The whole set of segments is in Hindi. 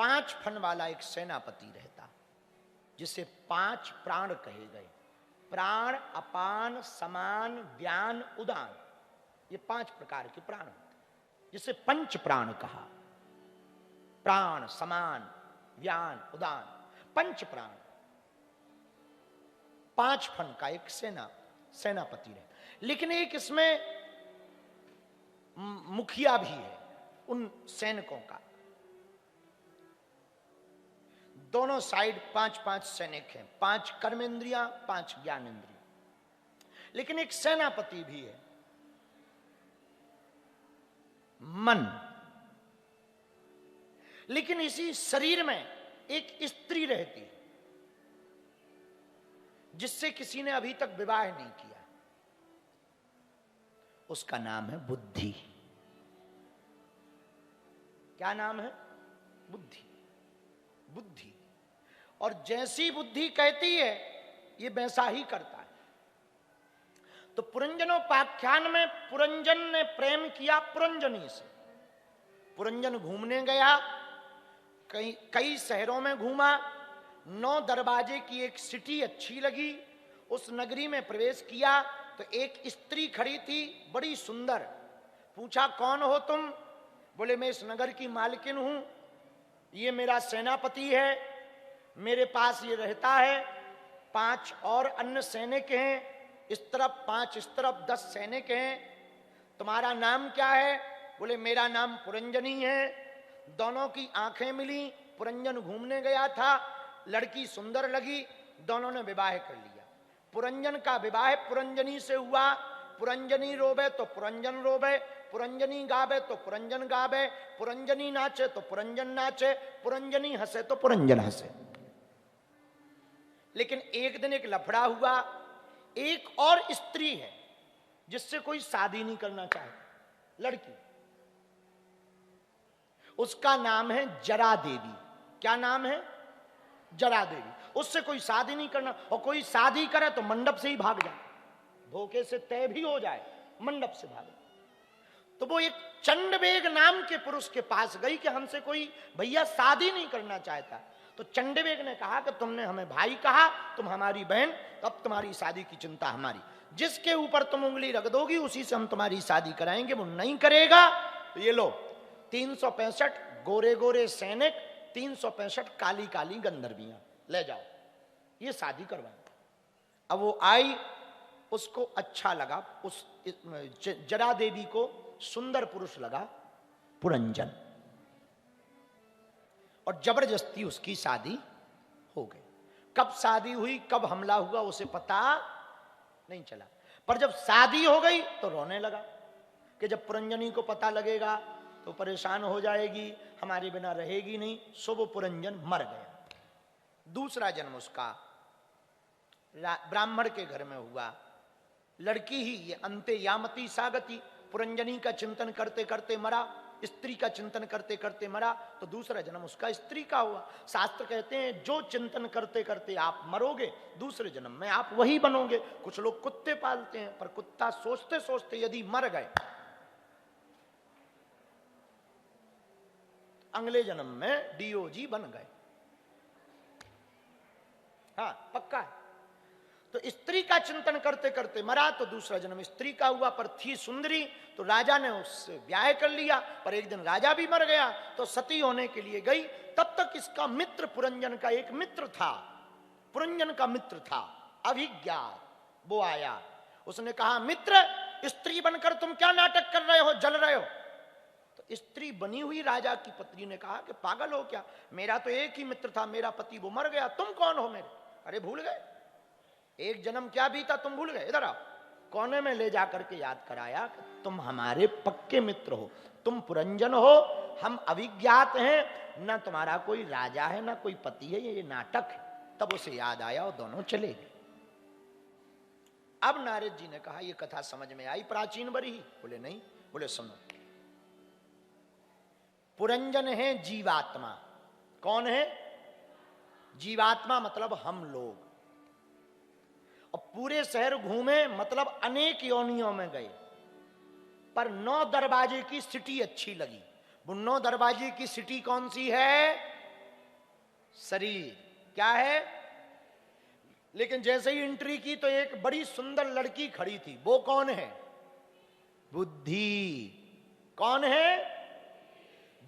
5 फन वाला एक सेनापति रहता, जिसे 5 प्राण कहे गए। प्राण, अपान, समान, व्यान, उदान, ये 5 प्रकार के प्राण होते, जिसे 5 प्राण कहा। प्राण, समान, व्यान, उदान, 5 प्राण। 5 फन का एक सेनापति रहता। लेकिन एक इसमें मुखिया भी है उन सैनिकों का। दोनों साइड 5-5 सैनिक हैं, 5 कर्मेंद्रियां, 5 ज्ञानेंद्रियां। लेकिन एक सेनापति भी है, मन। लेकिन इसी शरीर में एक स्त्री रहती है, जिससे किसी ने अभी तक विवाह नहीं किया। उसका नाम है बुद्धि। क्या नाम है? बुद्धि। बुद्धि। और जैसी बुद्धि कहती है, ये वैसा ही करता है। तो पुरंजनोपाख्यान में पुरंजन ने प्रेम किया पुरंजनी से। पुरंजन घूमने गया, कई शहरों में घूमा, 9 दरवाजे की एक सिटी अच्छी लगी। उस नगरी में प्रवेश किया तो एक स्त्री खड़ी थी, बड़ी सुंदर। पूछा, कौन हो तुम? बोले, मैं इस नगर की मालकिन हूं, ये मेरा सेनापति है, मेरे पास ये रहता है। 5 और अन्य सैनिक हैं, इस तरफ 5, इस तरफ 10 सैनिक हैं। तुम्हारा नाम क्या है? बोले, मेरा नाम पुरंजनी है। दोनों की आंखें मिली। पुरंजन घूमने गया था, लड़की सुंदर लगी, दोनों ने विवाह कर लिया। पुरंजन का विवाह पुरंजनी से हुआ। पुरंजनी रोवे तो पुरंजन रोवे, पुरंजनी गावे तो पुरंजन गावे, पुरंजनी नाचे तो पुरंजन नाचे, पुरंजनी हंसे तो पुरंजन हंसे। लेकिन एक दिन एक लफड़ा हुआ। एक और स्त्री है जिससे कोई शादी नहीं करना चाहता, लड़की। उसका नाम है जरा देवी। क्या नाम है? जरा देवी। उससे कोई शादी नहीं करना, और कोई शादी करे तो मंडप से ही भाग जाए, धोखे से तय भी हो जाए, मंडप से भागे। तो वो एक चंडवेग नाम के पुरुष के पास गई कि हमसे कोई भैया शादी नहीं करना चाहता। तो चंडवेग ने कहा कि तुमने हमें भाई कहा, तुम हमारी बहन, तो अब तुम्हारी शादी की चिंता हमारी। जिसके ऊपर तुम उंगली रख दोगी उसी से हम तुम्हारी शादी कराएंगे। वो नहीं करेगा तो ये लो 365 गोरे गोरे सैनिक, 365 काली काली गंधर्वियां, ले जाओ, ये शादी करवाए। अब वो आई, उसको अच्छा लगा, उस जरा देवी को सुंदर पुरुष लगा पुरंजन, और जबरदस्ती उसकी शादी हो गई। कब शादी हुई, कब हमला हुआ, उसे पता नहीं चला। पर जब शादी हो गई तो रोने लगा कि जब पुरंजनी को पता लगेगा तो परेशान हो जाएगी, हमारे बिना रहेगी नहीं। सो वो पुरंजन मर गया। दूसरा जन्म उसका ब्राह्मण के घर में हुआ। लड़की ही, ये अंते यामती सागती। पुरंजनी का चिंतन करते करते मरा, स्त्री का चिंतन करते करते मरा, तो दूसरा जन्म उसका स्त्री का हुआ। शास्त्र कहते हैं जो चिंतन करते करते आप मरोगे, दूसरे जन्म में आप वही बनोगे। कुछ लोग कुत्ते पालते हैं, पर कुत्ता सोचते सोचते यदि मर गए, अगले जन्म में डीओजी बन गए। हाँ, पक्का है। तो स्त्री का चिंतन करते करते मरा तो दूसरा जन्म स्त्री का हुआ। पर थी सुंदरी तो राजा ने उससे ब्याह कर लिया। पर एक दिन राजा भी मर गया तो सती होने के लिए गई। तब तक इसका मित्र, पुरंजन का एक मित्र था, पुरंजन का मित्र था अभिज्ञा। वो आया, उसने कहा, मित्र, स्त्री बनकर तुम क्या नाटक कर रहे हो, जल रहे हो? तो स्त्री बनी हुई राजा की पत्नी ने कहा कि पागल हो क्या, मेरा तो एक ही मित्र था, मेरा पति, वो मर गया, तुम कौन हो मेरे? अरे भूल गए, एक जन्म क्या बीता तुम भूल गए? इधर आओ। कोने में ले जाकर के याद कराया कि तुम हमारे पक्के मित्र हो, तुम पुरंजन हो, हम अभिज्ञात हैं, ना तुम्हारा कोई राजा है ना कोई पति है, ये नाटक है। तब उसे याद आया और दोनों चले गए। अब नारद जी ने कहा, ये कथा समझ में आई प्राचीन बरी? बोले नहीं। बोले सुनो, पुरंजन है जीवात्मा। कौन है? जीवात्मा मतलब हम लोग। और पूरे शहर घूमे, मतलब अनेक योनियों में गए, पर 9 दरवाजे की सिटी अच्छी लगी। वो 9 दरवाजे की सिटी कौन सी है? शरीर क्या है। लेकिन जैसे ही एंट्री की तो एक बड़ी सुंदर लड़की खड़ी थी। वो कौन है? बुद्धि। कौन है?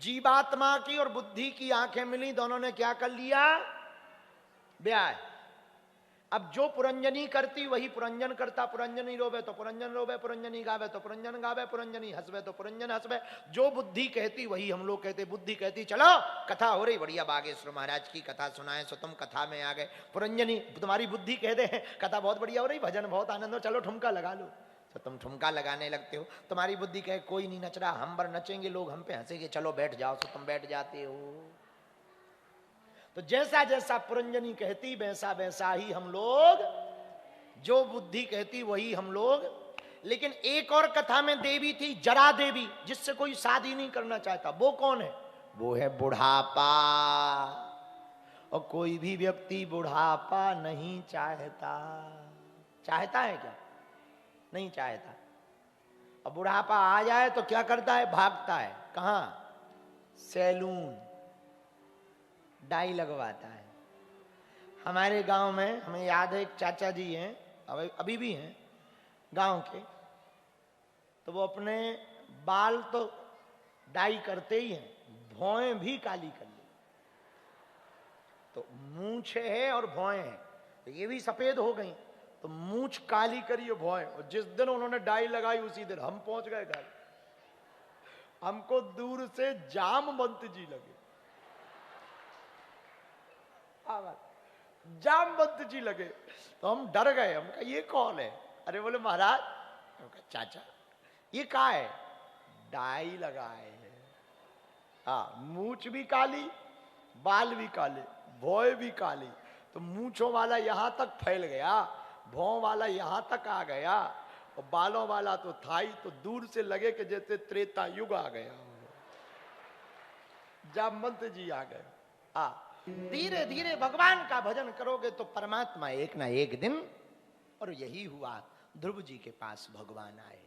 जीवात्मा की और बुद्धि की आंखें मिली, दोनों ने क्या कर लिया? ब्याह। अब जो पुरंजनी करती वही पुरंजन करता। पुरंजनी रोवे तो पुरंजन रोवे, पुरंजनी गावे तो पुरंजन गावे, पुरंजनी हंसवे तो पुरंजन हंसवे। जो बुद्धि कहती वही हम लोग कहते। बुद्धि कहती चलो कथा हो रही, बढ़िया बागेश्वर महाराज की कथा सुनाए, सो तुम कथा में आ गए। पुरंजनी तुम्हारी बुद्धि कह दे कथा बहुत बढ़िया हो रही, भजन बहुत आनंद हो, चलो ठुमका लगा लो, तो तुम ठुमका लगाने लगते हो। तुम्हारी बुद्धि कहे कोई नहीं नच रहा, हम पर नचेंगे, लोग हम पे हंसेंगे, चलो बैठ जाओ, तो तुम बैठ जाते हो। तो जैसा जैसा पुरंजनी कहती वैसा वैसा ही हम लोग, जो बुद्धि कहती वही हम लोग। लेकिन एक और कथा में देवी थी जरा देवी, जिससे कोई शादी नहीं करना चाहता। वो कौन है? वो है बुढ़ापा। और कोई भी व्यक्ति बुढ़ापा नहीं चाहता। चाहता है क्या? नहीं चाहता। और बुढ़ापा आ जाए तो क्या करता है? भागता है। कहां? सैलून, डाई लगवाता है। हमारे गांव में हमें याद है एक चाचा जी हैं, अभी भी हैं गांव के, तो वो अपने बाल तो डाई करते ही हैं, भौएं भी काली कर ली। तो मूंछ है और भौएं हैं, तो ये भी सफेद हो गई। तो मूंछ काली करी और भौएं, और जिस दिन उन्होंने डाई लगाई उसी दिन हम पहुंच गए घर। हमको दूर से जामवंत जी लगे, जामवंत जी लगे। तो हम डर गए, हम कहा ये कौन है? अरे बोले महाराज। चाचा ये क्या है? डाई लगाए हैं। हाँ, मूंछ भी काली, बाल भी काले, भौं भी काली। तो मूंछों वाला यहां तक फैल गया, भौं वाला यहां तक आ गया, और बालों वाला तो था ही। तो दूर से लगे कि जैसे त्रेता युग आ गया, जामवंत जी आ गए। हाँ, धीरे धीरे भगवान का भजन करोगे तो परमात्मा एक ना एक दिन। और यही हुआ, ध्रुव जी के पास भगवान आए,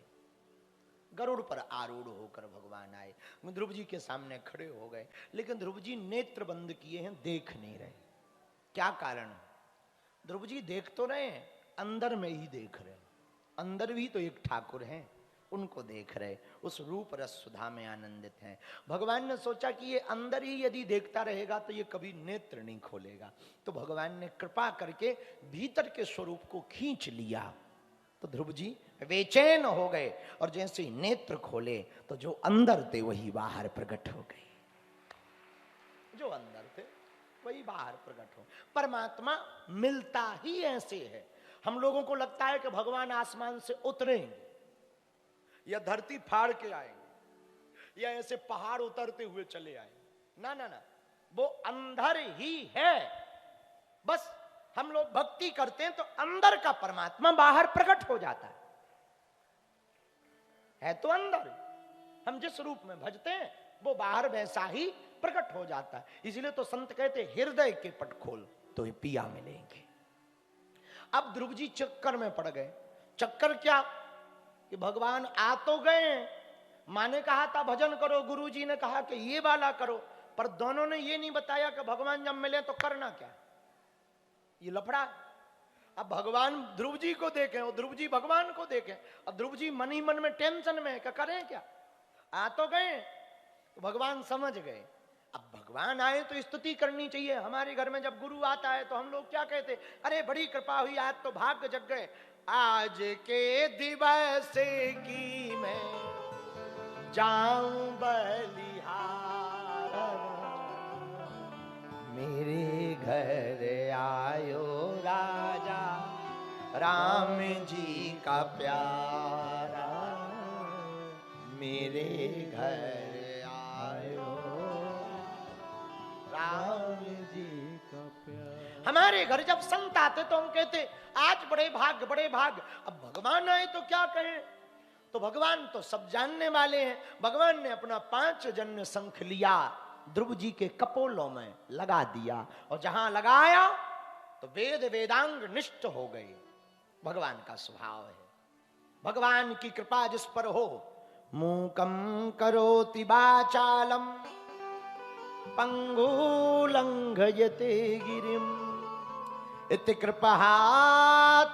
गरुड़ पर आरूढ़ होकर भगवान आए, ध्रुव जी के सामने खड़े हो गए। लेकिन ध्रुव जी नेत्र बंद किए हैं, देख नहीं रहे। क्या कारण? ध्रुव जी देख तो रहे हैं, अंदर में ही देख रहे हैं। अंदर भी तो एक ठाकुर हैं, उनको देख रहे, उस रूप रस सुधा में आनंदित हैं। भगवान ने सोचा कि ये अंदर ही यदि देखता रहेगा तो ये कभी नेत्र नहीं खोलेगा। तो भगवान ने कृपा करके भीतर के स्वरूप को खींच लिया। तो ध्रुव जी बेचैन हो गए, और जैसे ही नेत्र खोले तो जो अंदर थे वही बाहर प्रकट हो गए। जो अंदर थे वही बाहर प्रकट हो। परमात्मा मिलता ही ऐसे है। हम लोगों को लगता है कि भगवान आसमान से उतरेंगे, या धरती फाड़ के आएंगे, या ऐसे पहाड़ उतरते हुए चले आएंगे। ना ना ना, वो अंदर ही है। बस हम लोग भक्ति करते हैं तो अंदर का परमात्मा बाहर प्रकट हो जाता है तो अंदर। हम जिस रूप में भजते हैं वो बाहर वैसा ही प्रकट हो जाता है। इसलिए तो संत कहते हृदय के पट खोल तो ये पिया मिलेंगे। अब ध्रुव जी चक्कर में पड़ गए। चक्कर क्या कि भगवान आ तो गए, माँ ने कहा था भजन करो, गुरु जी ने कहा कि ये वाला करो, पर दोनों ने ये नहीं बताया कि भगवान जब मिले तो करना क्या। ये लफड़ा। अब भगवान ध्रुव जी को देखें और ध्रुव जी भगवान को देखें। अब ध्रुव जी मन ही मन में टेंशन में है कि करें क्या। आ तो गए, तो भगवान समझ गए। अब भगवान आए तो स्तुति करनी चाहिए। हमारे घर में जब गुरु आता है तो हम लोग क्या कहते, अरे बड़ी कृपा हुई, आज तो भाग्य जग गए। आज के दिवस की मैं जाऊं बलिहार, मेरे घर आयो राजा राम जी का प्यारा, मेरे घर आयो राम जी का प्यारा। हमारे घर जब संत आते तो हम कहते आज बड़े भाग्य बड़े भाग्य। अब भगवान आए तो क्या कहें। तो भगवान तो सब जानने वाले हैं। भगवान ने अपना 5 जन्य शंख लिया, ध्रुव जी के कपोलों में लगा दिया, और जहां लगाया तो वेद वेदांग निष्ठ हो गए। भगवान का स्वभाव है। भगवान की कृपा जिस पर हो, मूकम करोति वाचालम पंगुलंघयते गिरिम इति कृपः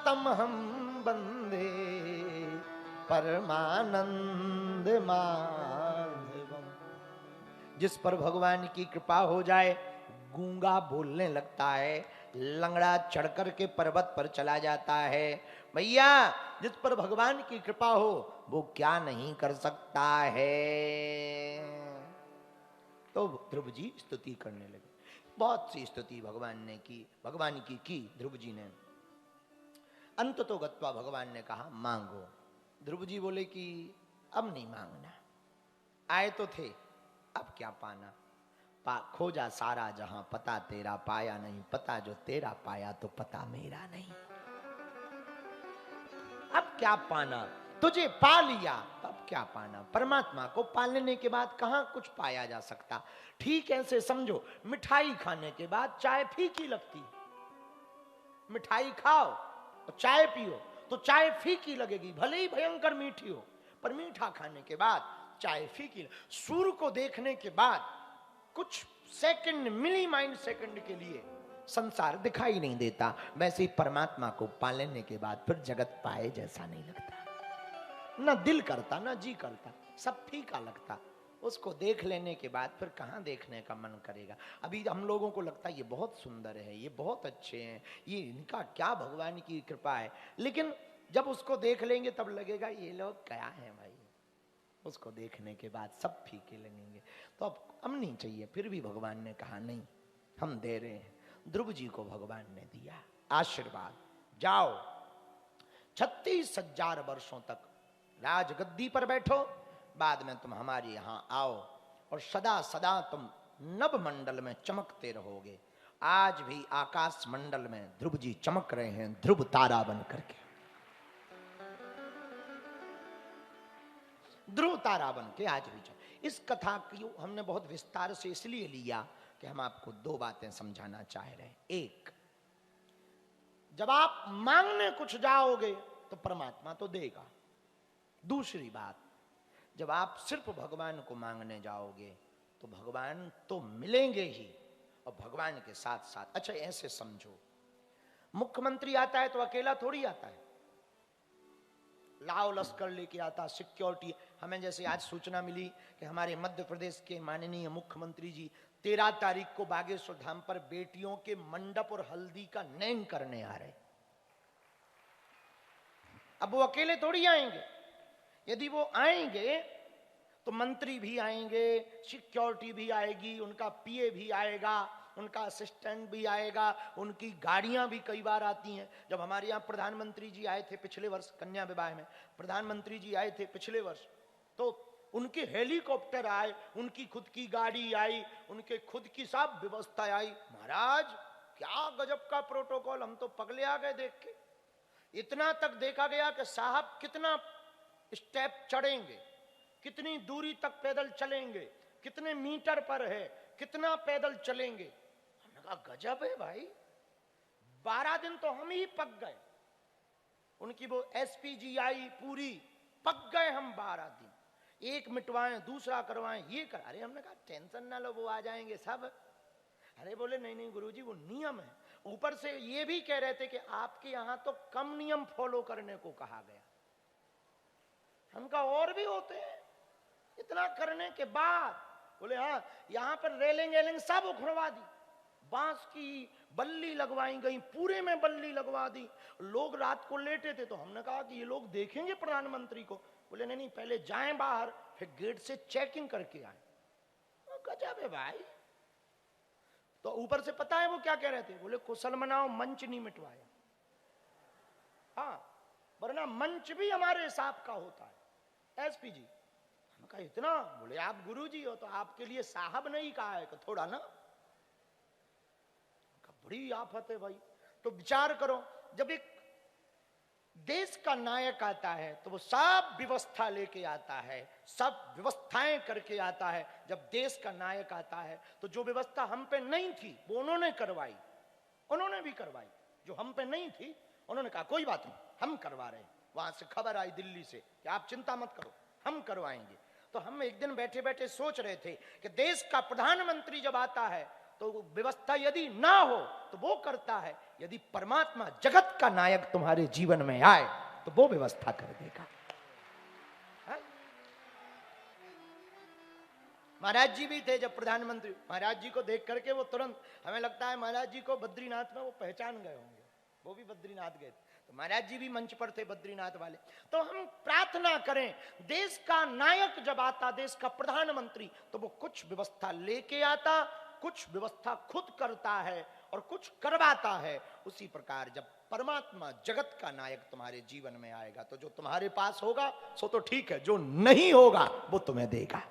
तमहं वंदे परमानंद माधवम। जिस पर भगवान की कृपा हो जाए गूंगा बोलने लगता है, लंगड़ा चढ़कर के पर्वत पर चला जाता है। भैया जिस पर भगवान की कृपा हो वो क्या नहीं कर सकता है। तो ध्रुव जी स्तुति करने लगे, बहुत सी स्तुति भगवान ने की, भगवान की ध्रुव जी ने। अंत तो गत्वा भगवान ने कहा मांगो। ध्रुव जी बोले कि अब नहीं मांगना, आए तो थे अब क्या पाना। खोजा सारा जहां पता तेरा पाया नहीं, पता जो तेरा पाया तो पता मेरा नहीं। अब क्या पाना, तुझे पा लिया तो अब क्या पाना। परमात्मा को पालने के बाद कहां कुछ पाया जा सकता। ठीक ऐसे समझो, मिठाई खाने के बाद चाय फीकी लगती है। मिठाई खाओ और चाय पियो तो चाय फीकी लगेगी, भले ही भयंकर मीठी हो, पर मीठा खाने के बाद चाय फीकी। सूर्य को देखने के बाद कुछ सेकंड, मिली माइंड सेकंड के लिए संसार दिखाई नहीं देता, वैसे ही परमात्मा को पालने के बाद फिर जगत पाए जैसा नहीं लगता। ना दिल करता ना जी करता, सब फीका लगता। उसको देख लेने के बाद फिर कहां देखने का मन करेगा। अभी हम लोगों को लगता है ये बहुत सुंदर है, ये बहुत अच्छे हैं, ये इनका क्या भगवान की कृपा है, लेकिन जब उसको देख लेंगे तब लगेगा ये लोग क्या है भाई। उसको देखने के बाद सब फीके लगेंगे। तो अब नहीं चाहिए, फिर भी भगवान ने कहा नहीं हम दे रहे हैं। ध्रुव जी को भगवान ने दिया आशीर्वाद, जाओ 36,000 वर्षों तक राजगद्दी पर बैठो, बाद में तुम हमारे यहां आओ और सदा सदा तुम नभ मंडल में चमकते रहोगे। आज भी आकाश मंडल में ध्रुव जी चमक रहे हैं, ध्रुव तारा बन करके, ध्रुव तारा बन के आज भी चल। इस कथा की हमने बहुत विस्तार से इसलिए लिया कि हम आपको दो बातें समझाना चाह रहे हैं। एक, जब आप मांगने कुछ जाओगे तो परमात्मा तो देगा। दूसरी बात, जब आप सिर्फ भगवान को मांगने जाओगे तो भगवान तो मिलेंगे ही, और भगवान के साथ साथ, अच्छा ऐसे समझो, मुख्यमंत्री आता है तो अकेला थोड़ी आता है, लाओ लश्कर लेके आता, सिक्योरिटी। हमें जैसे आज सूचना मिली कि हमारे मध्य प्रदेश के माननीय मुख्यमंत्री जी 13 तारीख को बागेश्वर धाम पर बेटियों के मंडप और हल्दी का नयन करने आ रहे। अब वो अकेले थोड़ी आएंगे, यदि वो आएंगे तो मंत्री भी आएंगे, सिक्योरिटी भी आएगी, उनका पीए भी आएगा, उनका असिस्टेंट भी आएगा, उनकी गाड़ियां भी कई बार आती हैं। जब हमारे यहाँ प्रधानमंत्री जी आए थे पिछले वर्ष कन्या विवाह में, प्रधानमंत्री जी आए थे पिछले वर्ष, तो उनके हेलीकॉप्टर आए, उनकी खुद की गाड़ी आई, उनके खुद की सब व्यवस्था आई। महाराज क्या गजब का प्रोटोकॉल, हम तो पगले आ गए देख के। इतना तक देखा गया कि साहब कितना स्टेप चढ़ेंगे, कितनी दूरी तक पैदल चलेंगे, कितने मीटर पर है, कितना पैदल चलेंगे। हमने कहा गजब है भाई। 12 दिन तो हम ही पक गए, उनकी वो एसपीजी आई पूरी, पक गए हम 12 दिन। एक मिटवाएं, दूसरा करवाएं, ये कर। अरे हमने कहा टेंशन ना लो, वो आ जाएंगे सब। अरे बोले नहीं नहीं गुरुजी वो नियम है। ऊपर से ये भी कह रहे थे कि आपके यहां तो कम नियम फॉलो करने को कहा गया। हम कहा और भी होते हैं। इतना करने के बाद बोले हाँ यहां पर रेलिंग एलिंग सब उखड़वा दी, बांस की बल्ली लगवाई गई, पूरे में बल्ली लगवा दी। लोग रात को लेटे थे तो हमने कहा कि ये लोग देखेंगे प्रधानमंत्री को। बोले नहीं नहीं पहले जाएं बाहर, फिर गेट से चेकिंग करके आए। गजब है भाई। तो ऊपर से पता है वो क्या कह रहे थे, बोले कुशल मनाओ मंच नहीं मिटवाया। हाँ वरना मंच भी हमारे हिसाब का होता है। एसपी जी हम कहा इतना, बोले आप गुरुजी हो तो आपके लिए साहब नहीं कहा है, थोड़ा ना। बड़ी आफत है भाई। तो विचार करो, जब एक देश का नायक आता है तो वो सब व्यवस्था लेके आता है, सब व्यवस्थाएं करके आता है। जब देश का नायक आता है तो जो व्यवस्था हम पे नहीं थी वो उन्होंने करवाई, उन्होंने भी करवाई। जो हम पे नहीं थी उन्होंने कहा कोई बात नहीं हम करवा रहे हैं। वहां से खबर आई दिल्ली से कि आप चिंता मत करो हम करवाएंगे। तो हम एक दिन बैठे बैठे सोच रहे थे कि देश का प्रधानमंत्री जब आता है तो व्यवस्था यदि ना हो तो वो करता है, यदि परमात्मा जगत का नायक तुम्हारे जीवन में आए तो वो व्यवस्था कर देगा। महाराज जी भी थे जब प्रधानमंत्री, महाराज जी को देख करके वो तुरंत, हमें लगता है महाराज जी को बद्रीनाथ में वो पहचान गए होंगे, वो भी बद्रीनाथ गए थे, तो महाराज जी भी मंच पर थे बद्रीनाथ वाले। तो हम प्रार्थना करें, देश का नायक जब आता, देश का प्रधानमंत्री, तो वो कुछ व्यवस्था लेके आता, कुछ व्यवस्था खुद करता है और कुछ करवाता है। उसी प्रकार जब परमात्मा जगत का नायक तुम्हारे जीवन में आएगा तो जो तुम्हारे पास होगा सो तो ठीक है, जो नहीं होगा वो तुम्हें देगा।